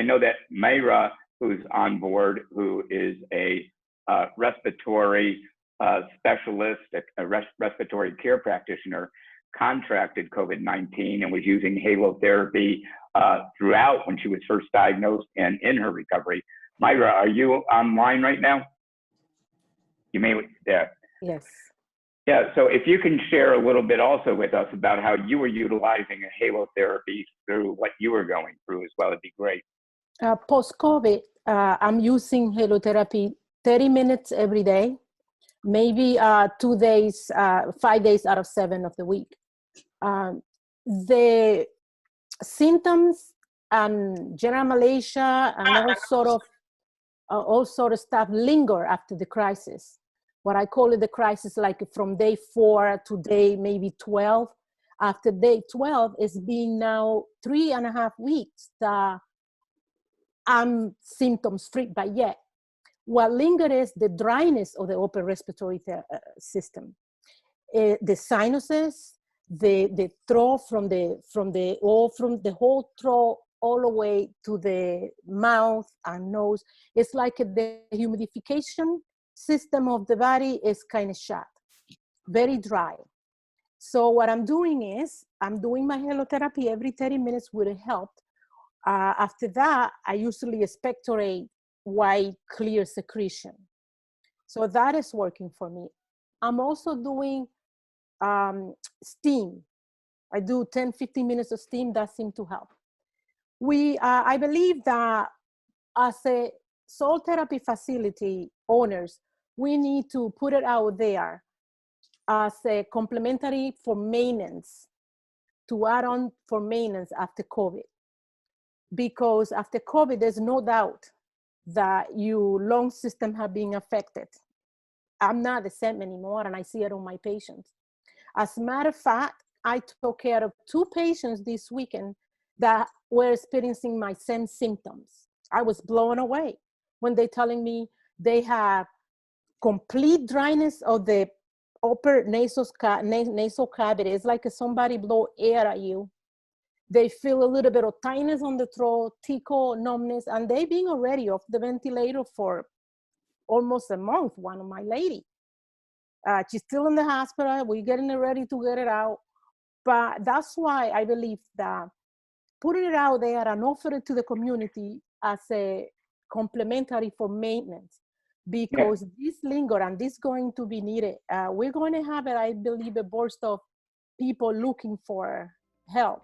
I know that Mayra, who's on board, who is a respiratory specialist, a respiratory care practitioner, contracted COVID-19 and was using halotherapy throughout when she was first diagnosed and in her recovery. Mayra, are you online right now? You may, yeah. Yes. Yeah, so if you can share a little bit also with us about how you were utilizing a halotherapy through what you were going through as well, it'd be great. Post-COVID, I'm using halotherapy 30 minutes every day, maybe 2 days, 5 days out of 7 of the week. The symptoms and general malaria and all sort of stuff linger after the crisis. What I call it the crisis, like from day 4 to day maybe 12. After day 12, it's been now 3.5 weeks that I'm symptoms free, but yet what lingers is the dryness of the upper respiratory system, the sinuses, the throat from the whole throat all the way to the mouth and nose. It's like the humidification system of the body is kind of shut, very dry. So what I'm doing is I'm doing my halotherapy every 30 minutes with help. After that, I usually expectorate white clear secretion. So that is working for me. I'm also doing steam. I do 10-15 minutes of steam. That seems to help. I believe that as a soul therapy facility owners, we need to put it out there as a complementary for maintenance, to add on for maintenance after COVID. Because after COVID, there's no doubt that your lung system have been affected. I'm not the same anymore, and I see it on my patients. As a matter of fact, I took care of 2 patients this weekend that were experiencing my same symptoms. I was blown away when they're telling me they have complete dryness of the upper nasal cavity. It's like somebody blow air at you. They feel a little bit of tightness on the throat, tickle, numbness, and they've been already off the ventilator for almost a month, one of my lady. She's still in the hospital. We're getting ready to get it out. But that's why I believe that putting it out there and offer it to the community as a complementary for maintenance, because this linger and this going to be needed. We're going to have, I believe, a burst of people looking for help.